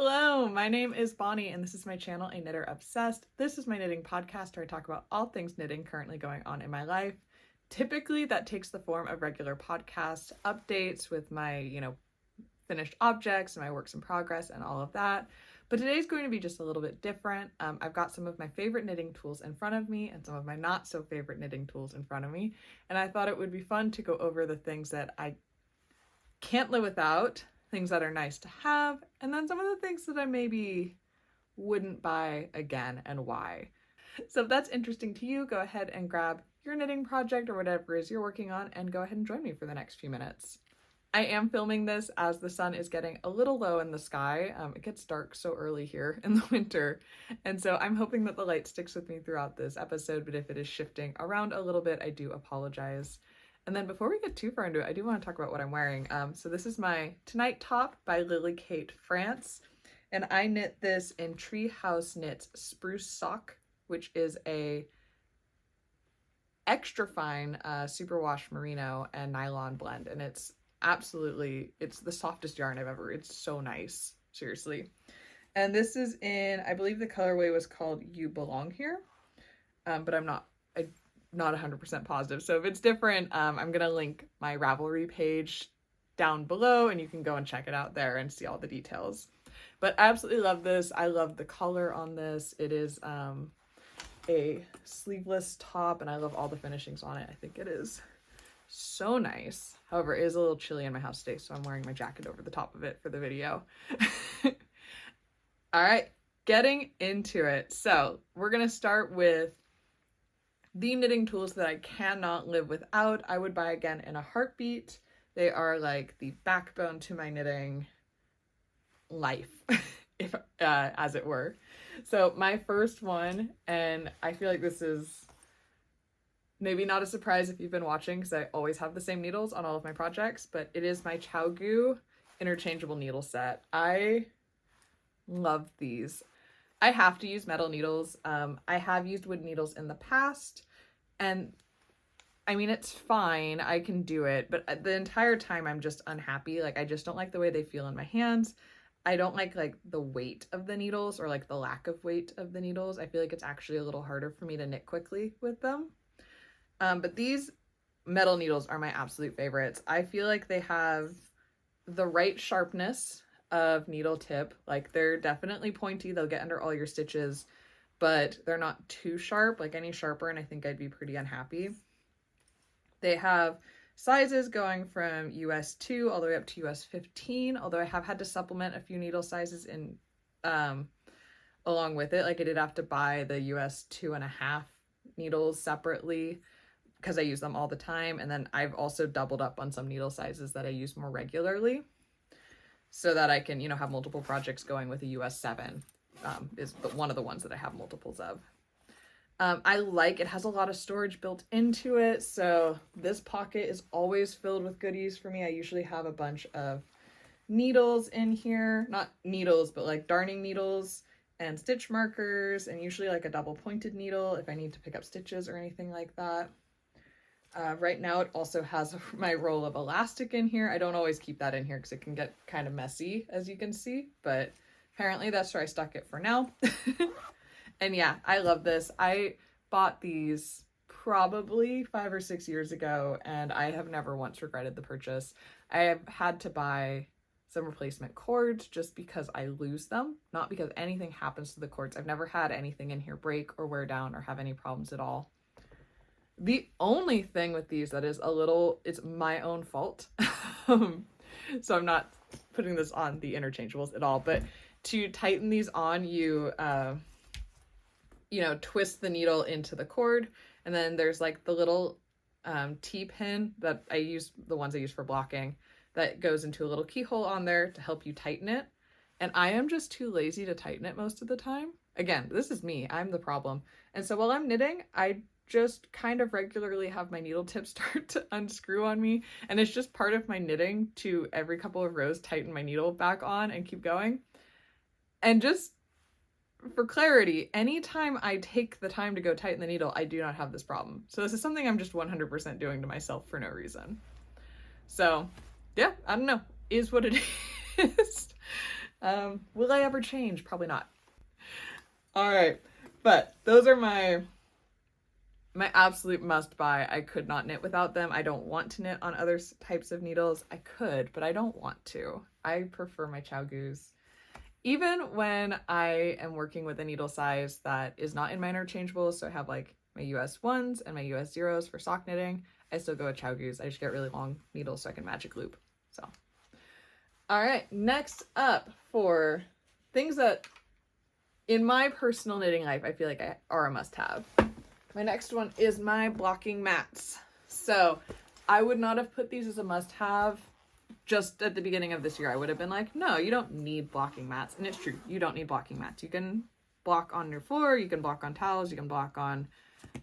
Hello, my name is Bonnie and this is my channel, A Knitter Obsessed. This is my knitting podcast where I talk about all things knitting currently going on in my life. Typically that takes the form of regular podcast updates with my, finished objects and my works in progress and all of that. But today's going to be just a little bit different. I've got some of my favorite knitting tools in front of me and some of my not so favorite knitting tools in front of me. And I thought it would be fun to go over the things that I can't live without, things that are nice to have, and then some of the things that I maybe wouldn't buy again and why. So if that's interesting to you, go ahead and grab your knitting project or whatever it is you're working on and go ahead and join me for the next few minutes. I am filming this as the sun is getting a little low in the sky. It gets dark so early here in the winter, and so I'm hoping that the light sticks with me throughout this episode, but if it is shifting around a little bit, I do apologize. And then before we get too far into it, I do want to talk about what I'm wearing. So this is my Tonight top by Lily Kate France, and I knit this in Treehouse Knits Spruce Sock, which is a extra fine superwash merino and nylon blend, and it's the softest yarn I've ever. It's so nice, seriously. And this is in, I believe the colorway was called You Belong Here, but I'm not 100% positive. So if it's different, I'm gonna link my Ravelry page down below and you can go and check it out there and see all the details. But I absolutely love this. I love the color on this. It is a sleeveless top and I love all the finishings on it. I think it is so nice. However, it is a little chilly in my house today, so I'm wearing my jacket over the top of it for the video. All right, getting into it. So we're gonna start with the knitting tools that I cannot live without. I would buy again in a heartbeat. They are like the backbone to my knitting life, if as it were. So my first one, and I feel like this is maybe not a surprise if you've been watching because I always have the same needles on all of my projects, but it is my Chiaogoo interchangeable needle set. I love these. I have to use metal needles. I have used wood needles in the past, and I mean, it's fine. I can do it, but the entire time I'm just unhappy. Like, I just don't like the way they feel in my hands. I don't like the weight of the needles or like the lack of weight of the needles. I feel like it's actually a little harder for me to knit quickly with them. But these metal needles are my absolute favorites. I feel like they have the right sharpness of needle tip. Like, they're definitely pointy, they'll get under all your stitches, but they're not too sharp. Like, any sharper and I think I'd be pretty unhappy. They have sizes going from US 2 all the way up to US 15, although I have had to supplement a few needle sizes in along with it. Like, I did have to buy the US 2.5 needles separately because I use them all the time, and then I've also doubled up on some needle sizes that I use more regularly, so that I can, have multiple projects going with a US 7 is one of the ones that I have multiples of. I like it has a lot of storage built into it, so this pocket is always filled with goodies for me. I usually have a bunch of needles in here, not needles, but like darning needles and stitch markers, and usually like a double pointed needle if I need to pick up stitches or anything like that. Right now it also has my roll of elastic in here. I don't always keep that in here because it can get kind of messy, as you can see, but apparently that's where I stuck it for now. And yeah, I love this. I bought these probably 5 or 6 years ago and I have never once regretted the purchase. I have had to buy some replacement cords just because I lose them, not because anything happens to the cords. I've never had anything in here break or wear down or have any problems at all. The only thing with these that is it's my own fault. So I'm not putting this on the interchangeables at all, but to tighten these on, you twist the needle into the cord, and then there's like the little T-pin that the ones I use for blocking, that goes into a little keyhole on there to help you tighten it. And I am just too lazy to tighten it most of the time. Again, this is me, I'm the problem. And so while I'm knitting, I just kind of regularly have my needle tips start to unscrew on me, and it's just part of my knitting to every couple of rows tighten my needle back on and keep going. And just for clarity, anytime I take the time to go tighten the needle, I do not have this problem. So this is something I'm just 100% doing to myself for no reason. So yeah, I don't know, is what it is. Will I ever change? Probably not. All right, but those are my absolute must buy. I could not knit without them. I don't want to knit on other types of needles. I could, but I don't want to. I prefer my Chiaogoos. Even when I am working with a needle size that is not in my interchangeables, so I have like my US 1s and my US 0s for sock knitting, I still go with Chiaogoos. I just get really long needles so I can magic loop. So, all right, next up for things that in my personal knitting life I feel like are a must-have. My next one is my blocking mats. So I would not have put these as a must-have just at the beginning of this year. I would have been like, no, you don't need blocking mats. And it's true, you don't need blocking mats. You can block on your floor, you can block on towels, you can block on,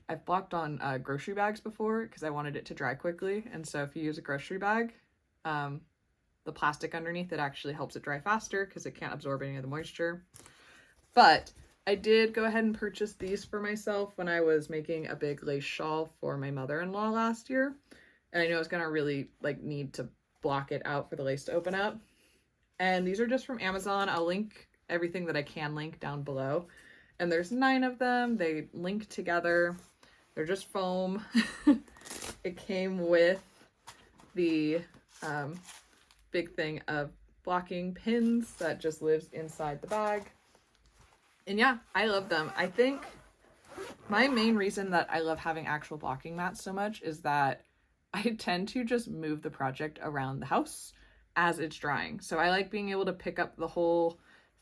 I've blocked on grocery bags before because I wanted it to dry quickly. And so if you use a grocery bag, the plastic underneath it actually helps it dry faster because it can't absorb any of the moisture. But I did go ahead and purchase these for myself when I was making a big lace shawl for my mother-in-law last year. And I know I was gonna really like need to block it out for the lace to open up. And these are just from Amazon. I'll link everything that I can link down below. And there's 9 of them. They link together. They're just foam. It came with the big thing of blocking pins that just lives inside the bag. And yeah, I love them. I think my main reason that I love having actual blocking mats so much is that I tend to just move the project around the house as it's drying. So I like being able to pick up the whole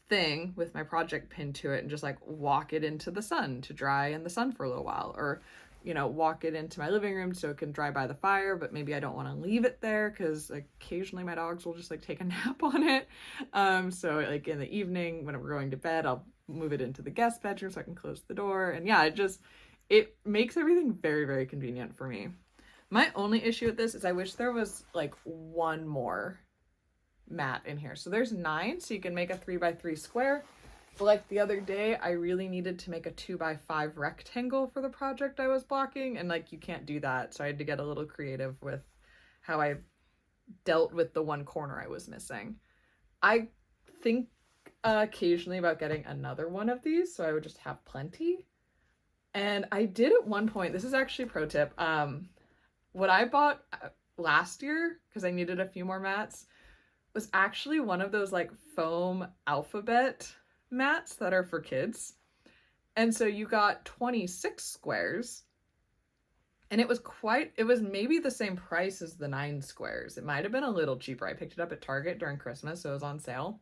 thing with my project pinned to it and just like walk it into the sun to dry in the sun for a little while, or you know, walk it into my living room so it can dry by the fire, but maybe I don't want to leave it there because occasionally my dogs will just like take a nap on it. So like in the evening when we're going to bed, I'll move it into the guest bedroom so I can close the door. And yeah, it makes everything very, very convenient for me. My only issue with this is I wish there was like one more mat in here. So there's 9, so you can make a 3x3 square. But like the other day, I really needed to make a 2x5 rectangle for the project I was blocking, and like you can't do that. So I had to get a little creative with how I dealt with the one corner I was missing. I think occasionally about getting another one of these, so I would just have plenty. And I did at one point, this is actually a pro tip, what I bought last year, because I needed a few more mats, was actually one of those like foam alphabet mats that are for kids. And so you got 26 squares, and it was maybe the same price as the 9 squares. It might have been a little cheaper. I picked it up at Target during Christmas, so it was on sale.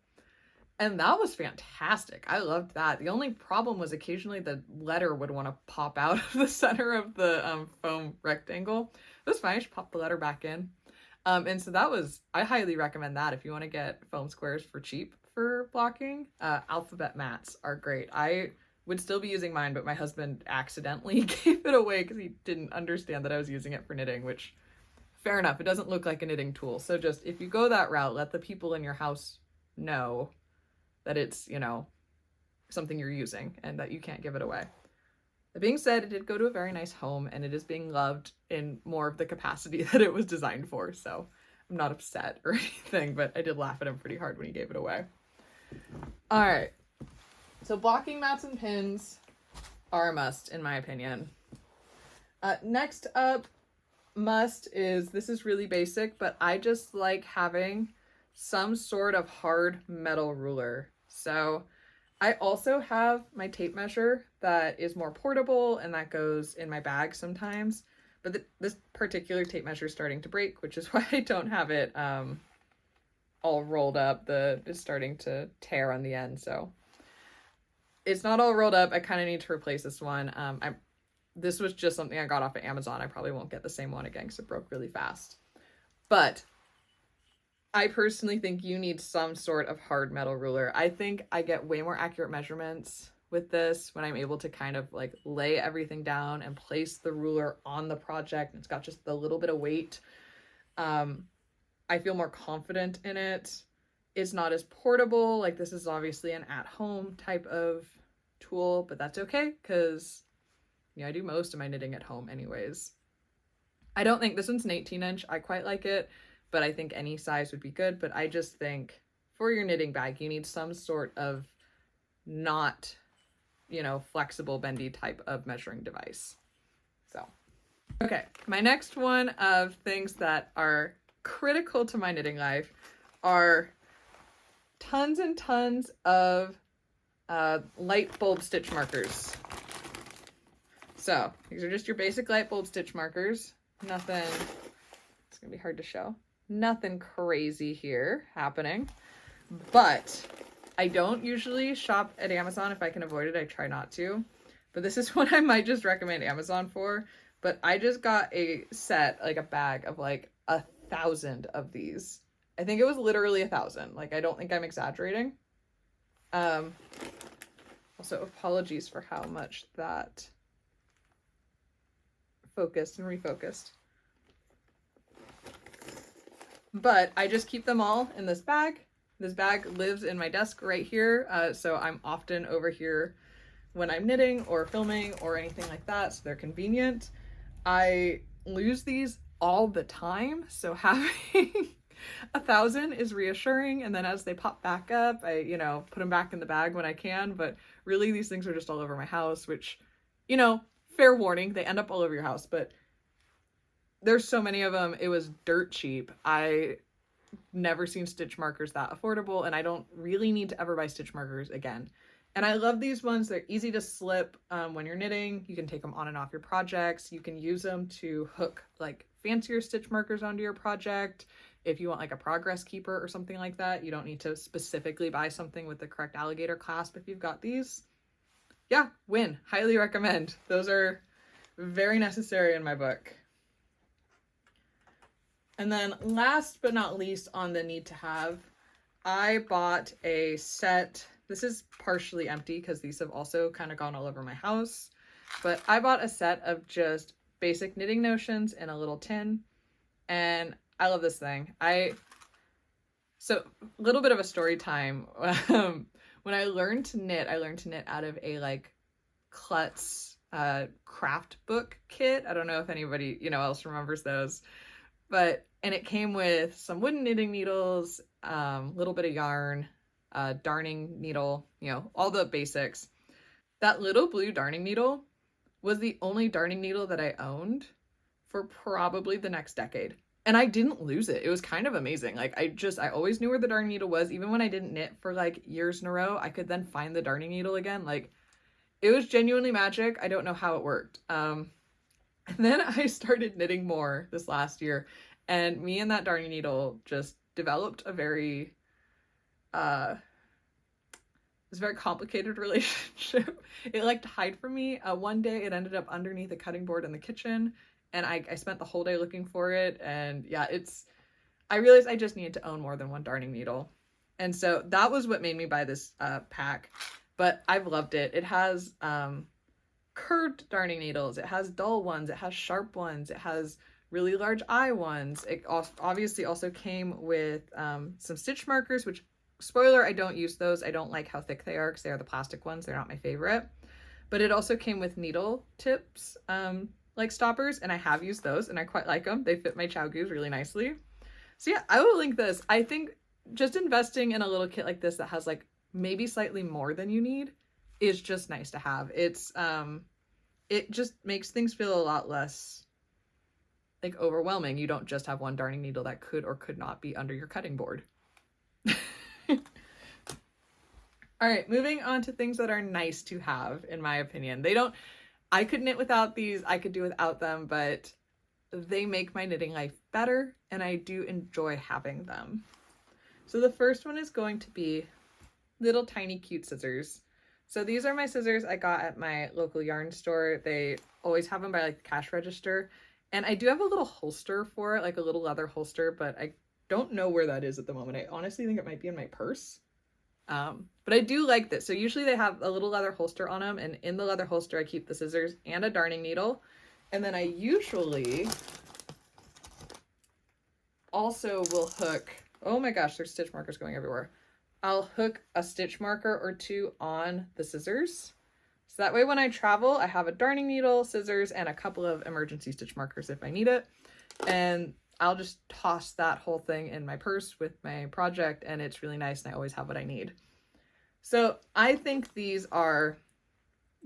And that was fantastic. I loved that. The only problem was occasionally the letter would want to pop out of the center of the foam rectangle. It was fine. I just popped the letter back in. And so I highly recommend that if you want to get foam squares for cheap for blocking. Alphabet mats are great. I would still be using mine, but my husband accidentally gave it away because he didn't understand that I was using it for knitting, which fair enough. It doesn't look like a knitting tool. So just if you go that route, let the people in your house know that it's, you know, something you're using and that you can't give it away. That being said, it did go to a very nice home and it is being loved in more of the capacity that it was designed for. So I'm not upset or anything, but I did laugh at him pretty hard when he gave it away. All right. So blocking mats and pins are a must in my opinion. Next up this is really basic, but I just like having some sort of hard metal ruler. So I also have my tape measure that is more portable and that goes in my bag sometimes, but this particular tape measure is starting to break, which is why I don't have it all rolled up. It's starting to tear on the end, so it's not all rolled up. I kind of need to replace this one. This was just something I got off of Amazon. I probably won't get the same one again because it broke really fast. But I personally think you need some sort of hard metal ruler. I think I get way more accurate measurements with this when I'm able to kind of like lay everything down and place the ruler on the project. It's got just a little bit of weight. I feel more confident in it. It's not as portable. Like this is obviously an at-home type of tool, but that's okay because I do most of my knitting at home anyways. I don't think this one's an 18-inch. I quite like it, but I think any size would be good. But I just think for your knitting bag, you need some sort of not, you know, flexible, bendy type of measuring device. So, okay, my next one of things that are critical to my knitting life are tons and tons of Lightbulb stitch markers. So these are just your basic Lightbulb stitch markers. Nothing, it's gonna be hard to show. Nothing crazy here happening, but I don't usually shop at Amazon. If I can avoid it, I try not to, but this is what I might just recommend Amazon for. But I just got a set, like a bag of like 1,000 of these. I think it was literally 1,000. Like, I don't think I'm exaggerating. Also, apologies for how much that focused and refocused. But I just keep them all in this bag. This bag lives in my desk right here. So I'm often over here when I'm knitting or filming or anything like that. So they're convenient. I lose these all the time. So having 1,000 is reassuring, and then as they pop back up, I, you know, put them back in the bag when I can. But really, these things are just all over my house, which, you know, fair warning, they end up all over your house. But there's so many of them, it was dirt cheap. I never seen stitch markers that affordable, and I don't really need to ever buy stitch markers again. And I love these ones. They're easy to slip when you're knitting. You can take them on and off your projects. You can use them to hook like fancier stitch markers onto your project. If you want like a progress keeper or something like that, you don't need to specifically buy something with the correct alligator clasp if you've got these. Yeah, win. Highly recommend. Those are very necessary in my book. And then last but not least on the need to have, I bought a set. This is partially empty because these have also kind of gone all over my house. But I bought a set of just basic knitting notions in a little tin. And I love this thing. So a little bit of a story time. When I learned to knit out of a like Klutz craft book kit. I don't know if anybody, you know, else remembers those. And it came with some wooden knitting needles, little bit of yarn, darning needle, you know, all the basics. That little blue darning needle was the only darning needle that I owned for probably the next decade. And I didn't lose it. It was kind of amazing. Like, I always knew where the darning needle was. Even when I didn't knit for like years in a row, I could then find the darning needle again. Like, it was genuinely magic. I don't know how it worked. And then I started knitting more this last year. And me and that darning needle just developed a very, it's a very complicated relationship. It liked to hide from me. One day it ended up underneath a cutting board in the kitchen, and I spent the whole day looking for it. And yeah, I realized I just needed to own more than one darning needle. And so that was what made me buy this pack. But I've loved it. It has curved darning needles. It has dull ones. It has sharp ones. It has really large eye ones. It obviously also came with some stitch markers, which, spoiler, I don't use those. I don't like how thick they are because they are the plastic ones. They're not my favorite. But it also came with needle tips, like stoppers, and I have used those and I quite like them. They fit my Chiaogoos really nicely. So yeah, I will link this. I think just investing in a little kit like this that has like maybe slightly more than you need is just nice to have. It just makes things feel a lot less like overwhelming. You don't just have one darning needle that could or could not be under your cutting board. All right, moving on to things that are nice to have, in my opinion. I could knit without these, I could do without them, but they make my knitting life better, and I do enjoy having them. So the first one is going to be little tiny cute scissors. So these are my scissors I got at my local yarn store. They always have them by like the cash register. And I do have a little holster for it, like a little leather holster, but I don't know where that is at the moment. I honestly think it might be in my purse. But I do like this. So usually they have a little leather holster on them, and in the leather holster I keep the scissors and a darning needle. And then I usually also will hook, oh my gosh, there's stitch markers going everywhere. I'll hook a stitch marker or two on the scissors. So that way when I travel, I have a darning needle, scissors, and a couple of emergency stitch markers if I need it. And I'll just toss that whole thing in my purse with my project, and it's really nice, and I always have what I need. So I think these are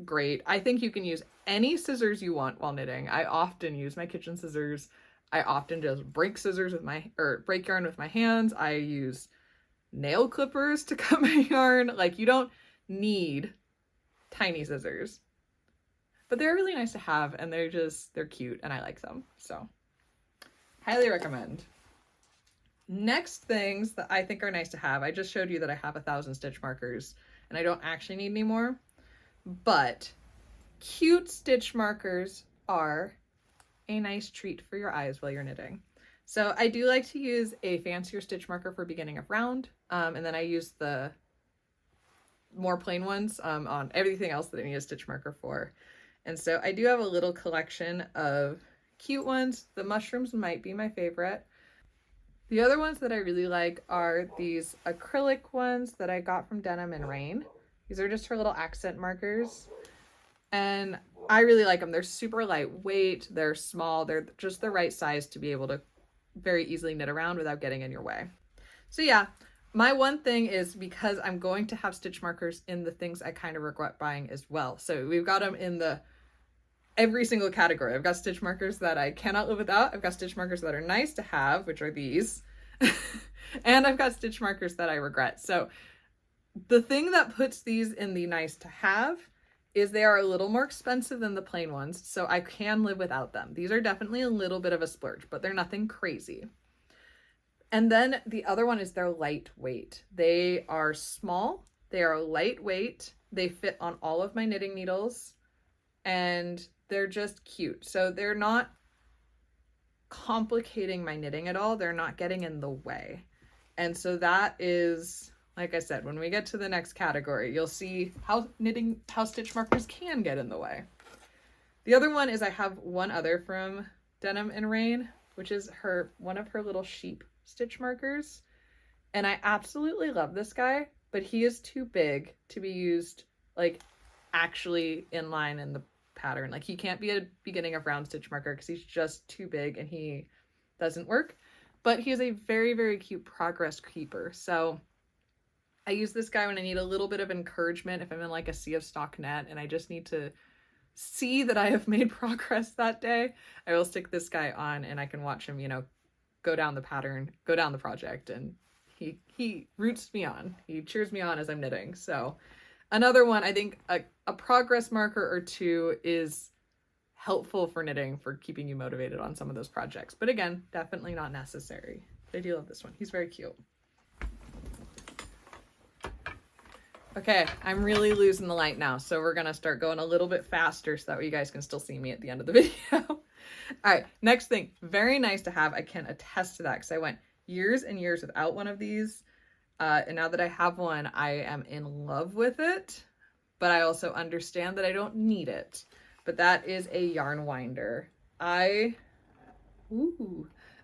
great. I think you can use any scissors you want while knitting. I often use my kitchen scissors. I often just break break yarn with my hands. I use nail clippers to cut my yarn. Like, you don't need tiny scissors, but they're really nice to have, and they're cute, and I like them. So highly recommend. Next things that I think are nice to have. I just showed you that I have 1,000 stitch markers, and I don't actually need any more, but cute stitch markers are a nice treat for your eyes while you're knitting. So I do like to use a fancier stitch marker for beginning of round, and then I use the more plain ones on everything else that I need a stitch marker for. And so I do have a little collection of cute ones. The mushrooms might be my favorite. The other ones that I really like are these acrylic ones that I got from Denim and Rain. These are just her little accent markers, and I really like them. They're super lightweight, they're small, they're just the right size to be able to very easily knit around without getting in your way. So yeah, my one thing is, because I'm going to have stitch markers in the things I kind of regret buying as well. So we've got them in every single category. I've got stitch markers that I cannot live without. I've got stitch markers that are nice to have, which are these. And I've got stitch markers that I regret. So the thing that puts these in the nice to have is they are a little more expensive than the plain ones, so I can live without them. These are definitely a little bit of a splurge, but they're nothing crazy. And then the other one is they're lightweight. They are small, they are lightweight, they fit on all of my knitting needles, and they're just cute. So they're not complicating my knitting at all. They're not getting in the way. And so that is, like I said, when we get to the next category, you'll see how stitch markers can get in the way. The other one is I have one other from Denim and Rain, which is one of her little sheep stitch markers. And I absolutely love this guy, but he is too big to be used like actually in line in the pattern. Like, he can't be a beginning of round stitch marker because he's just too big and he doesn't work. But he is a very, very cute progress keeper. So I use this guy when I need a little bit of encouragement, if I'm in like a sea of stockinette and I just need to see that I have made progress that day. I will stick this guy on and I can watch him, go down the pattern, go down the project, and he roots me on. He cheers me on as I'm knitting. So another one, I think a progress marker or two is helpful for knitting, for keeping you motivated on some of those projects. But again, definitely not necessary. I do love this one. He's very cute. Okay, I'm really losing the light now, so we're gonna start going a little bit faster so that way you guys can still see me at the end of the video. All right, next thing, very nice to have. I can attest to that because I went years and years without one of these. And now that I have one, I am in love with it, but I also understand that I don't need it. But that is a yarn winder. I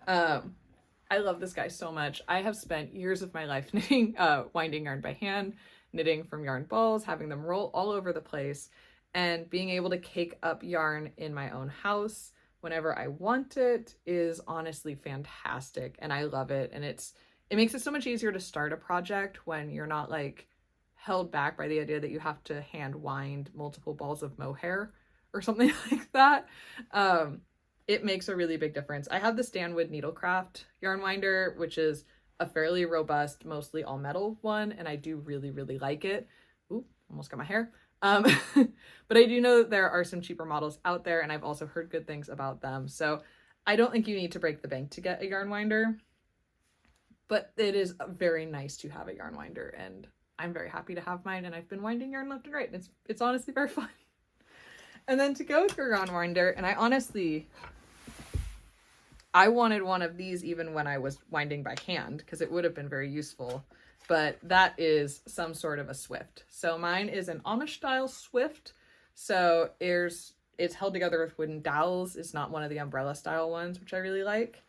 love this guy so much. I have spent years of my life knitting, winding yarn by hand, knitting from yarn balls, having them roll all over the place, and being able to cake up yarn in my own house whenever I want it is honestly fantastic, and I love it. And it makes it so much easier to start a project when you're not like held back by the idea that you have to hand wind multiple balls of mohair or something like that. It makes a really big difference. I have the Stanwood Needlecraft yarn winder, which is a fairly robust, mostly all metal one, and I do really, really like it. Ooh, almost got my hair. But I do know that there are some cheaper models out there, and I've also heard good things about them. So I don't think you need to break the bank to get a yarn winder, but it is very nice to have a yarn winder, and I'm very happy to have mine, and I've been winding yarn left and right. It's honestly very fun. And then to go with your yarn winder, and I wanted one of these even when I was winding by hand because it would have been very useful, but that is some sort of a Swift. So mine is an Amish style Swift. So it's held together with wooden dowels. It's not one of the umbrella style ones, which I really like.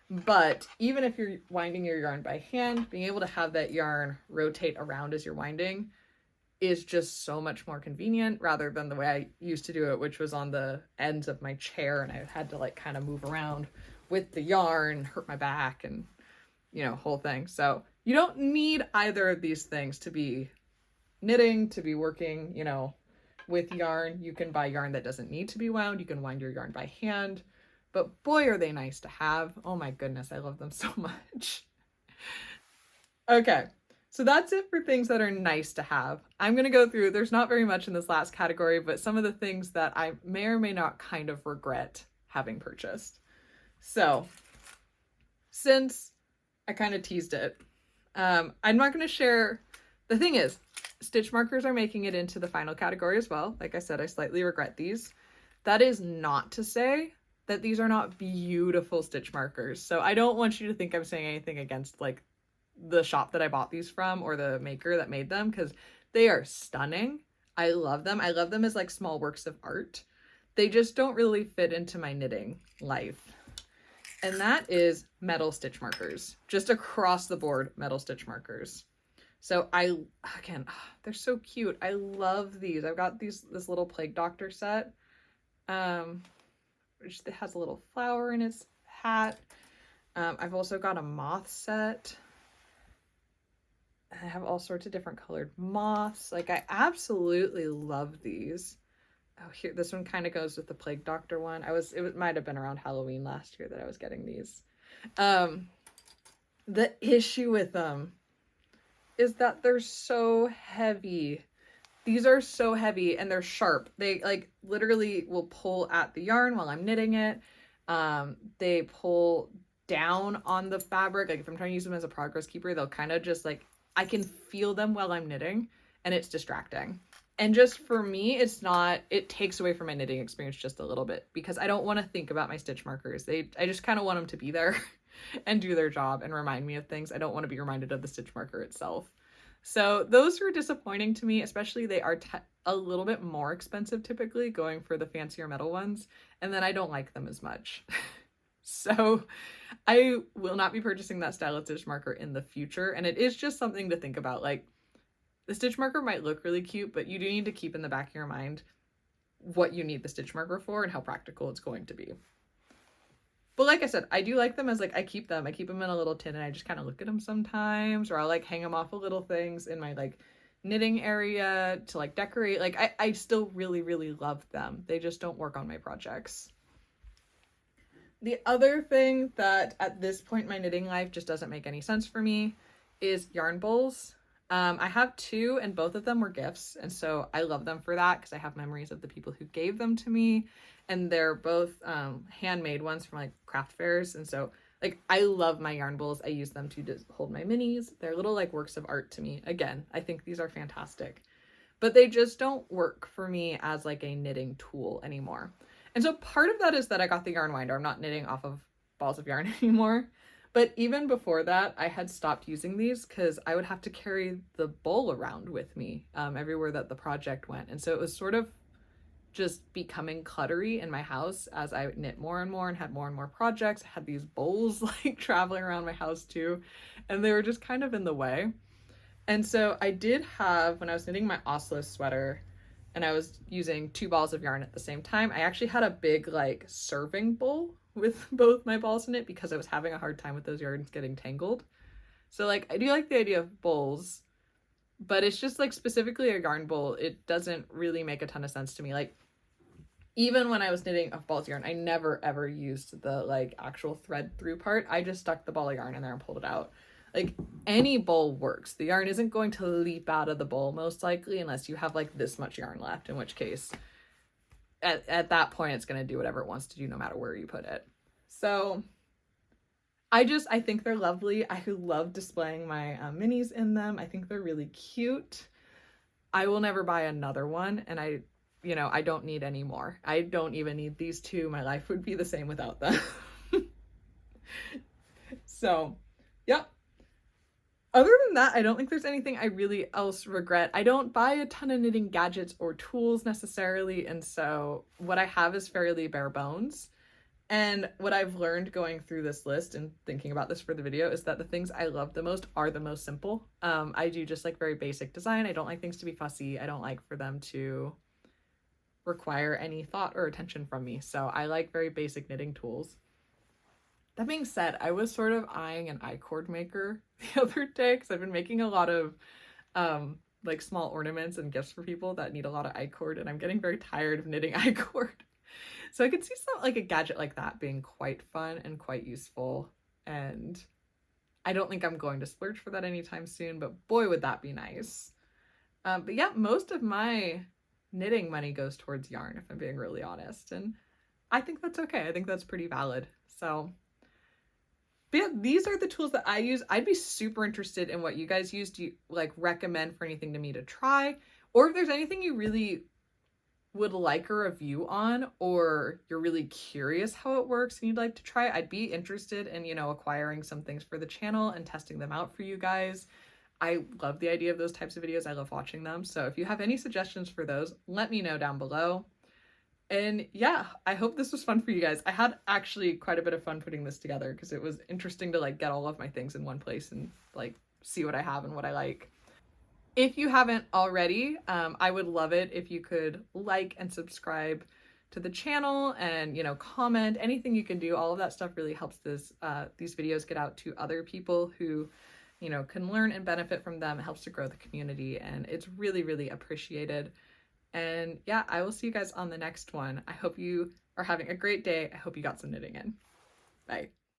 But even if you're winding your yarn by hand, being able to have that yarn rotate around as you're winding is just so much more convenient rather than the way I used to do it, which was on the ends of my chair and I had to like kind of move around with the yarn, hurt my back, and, you know, whole thing. So you don't need either of these things to be knitting, to be working, you know, with yarn. You can buy yarn that doesn't need to be wound. You can wind your yarn by hand, but boy, are they nice to have. Oh my goodness, I love them so much. Okay, so that's it for things that are nice to have. I'm going to go through, there's not very much in this last category, but some of the things that I may or may not kind of regret having purchased. So, since I kind of teased it, I'm not going to share, the thing is, stitch markers are making it into the final category as well. Like I said, I slightly regret these. That is not to say that these are not beautiful stitch markers. So I don't want you to think I'm saying anything against like the shop that I bought these from or the maker that made them, because they are stunning. I love them. I love them as like small works of art. They just don't really fit into my knitting life. And that is metal stitch markers, just across the board metal stitch markers. So again, they're so cute. I love these. I've got this little Plague Doctor set, which has a little flower in its hat. I've also got a moth set. I have all sorts of different colored moths. Like, I absolutely love these. Oh, here, this one kind of goes with the Plague Doctor one. It might have been around Halloween last year that I was getting these. The issue with them is that they're so heavy. These are so heavy and they're sharp. They like literally will pull at the yarn while I'm knitting it. They pull down on the fabric. Like if I'm trying to use them as a progress keeper, they'll kind of just like, I can feel them while I'm knitting and it's distracting. And just for me, it takes away from my knitting experience just a little bit because I don't want to think about my stitch markers. I just kind of want them to be there and do their job and remind me of things. I don't want to be reminded of the stitch marker itself. So those were disappointing to me, especially they are a little bit more expensive typically going for the fancier metal ones. And then I don't like them as much. So I will not be purchasing that style of stitch marker in the future. And it is just something to think about. Like the stitch marker might look really cute, but you do need to keep in the back of your mind what you need the stitch marker for and how practical it's going to be. But like I said, I do like them as like, I keep them in a little tin and I just kind of look at them sometimes, or I'll like hang them off of little things in my like knitting area to like decorate. Like I still really, really love them. They just don't work on my projects. The other thing that at this point in my knitting life just doesn't make any sense for me is yarn bowls. I have two and both of them were gifts. And so I love them for that because I have memories of the people who gave them to me. And they're both handmade ones from like craft fairs. And so like I love my yarn bowls. I use them to just hold my minis. They're little like works of art to me. Again, I think these are fantastic. But they just don't work for me as like a knitting tool anymore. And so part of that is that I got the yarn winder. I'm not knitting off of balls of yarn anymore. But even before that, I had stopped using these because I would have to carry the bowl around with me everywhere that the project went. And so it was sort of just becoming cluttery in my house as I knit more and more and had more and more projects. I had these bowls like traveling around my house too, and they were just kind of in the way. And so I did have, when I was knitting my Oslo sweater and I was using two balls of yarn at the same time, I actually had a big like serving bowl with both my balls in it because I was having a hard time with those yarns getting tangled. So like I do like the idea of bowls, but it's just like specifically a yarn bowl, it doesn't really make a ton of sense to me. Like even when I was knitting a balls of yarn, I never ever used the like actual thread through part. I just stuck the ball of yarn in there and pulled it out. Like any bowl works. The yarn isn't going to leap out of the bowl most likely unless you have like this much yarn left, in which case at that point it's going to do whatever it wants to do no matter where you put it. So I think they're lovely. I love displaying my minis in them. I think they're really cute. I will never buy another one, and I don't need any more. I don't even need these two. My life would be the same without them. So, yep. Other than that, I don't think there's anything I really else regret. I don't buy a ton of knitting gadgets or tools necessarily, and so what I have is fairly bare bones. And what I've learned going through this list and thinking about this for the video is that the things I love the most are the most simple. I do just like very basic design. I don't like things to be fussy. I don't like for them to require any thought or attention from me. So I like very basic knitting tools. That being said, I was sort of eyeing an I-cord maker the other day because I've been making a lot of like small ornaments and gifts for people that need a lot of I-cord, and I'm getting very tired of knitting I-cord. So I could see some like a gadget like that being quite fun and quite useful, and I don't think I'm going to splurge for that anytime soon, but boy would that be nice. But yeah, most of my knitting money goes towards yarn, if I'm being really honest, and I think that's okay. I think that's pretty valid. So but yeah, these are the tools that I use. I'd be super interested in what you guys use. Do you like recommend for anything to me to try? Or if there's anything you really would like a review on, or you're really curious how it works and you'd like to try, I'd be interested in, you know, acquiring some things for the channel and testing them out for you guys. I love the idea of those types of videos. I love watching them. So if you have any suggestions for those, let me know down below. And yeah, I hope this was fun for you guys. I had actually quite a bit of fun putting this together because it was interesting to like get all of my things in one place and like see what I have and what I like. If you haven't already, I would love it if you could like and subscribe to the channel and, you know, comment. Anything you can do, all of that stuff really helps these videos get out to other people who, you know, can learn and benefit from them. It helps to grow the community, and it's really, really appreciated. And yeah, I will see you guys on the next one. I hope you are having a great day. I hope you got some knitting in. Bye.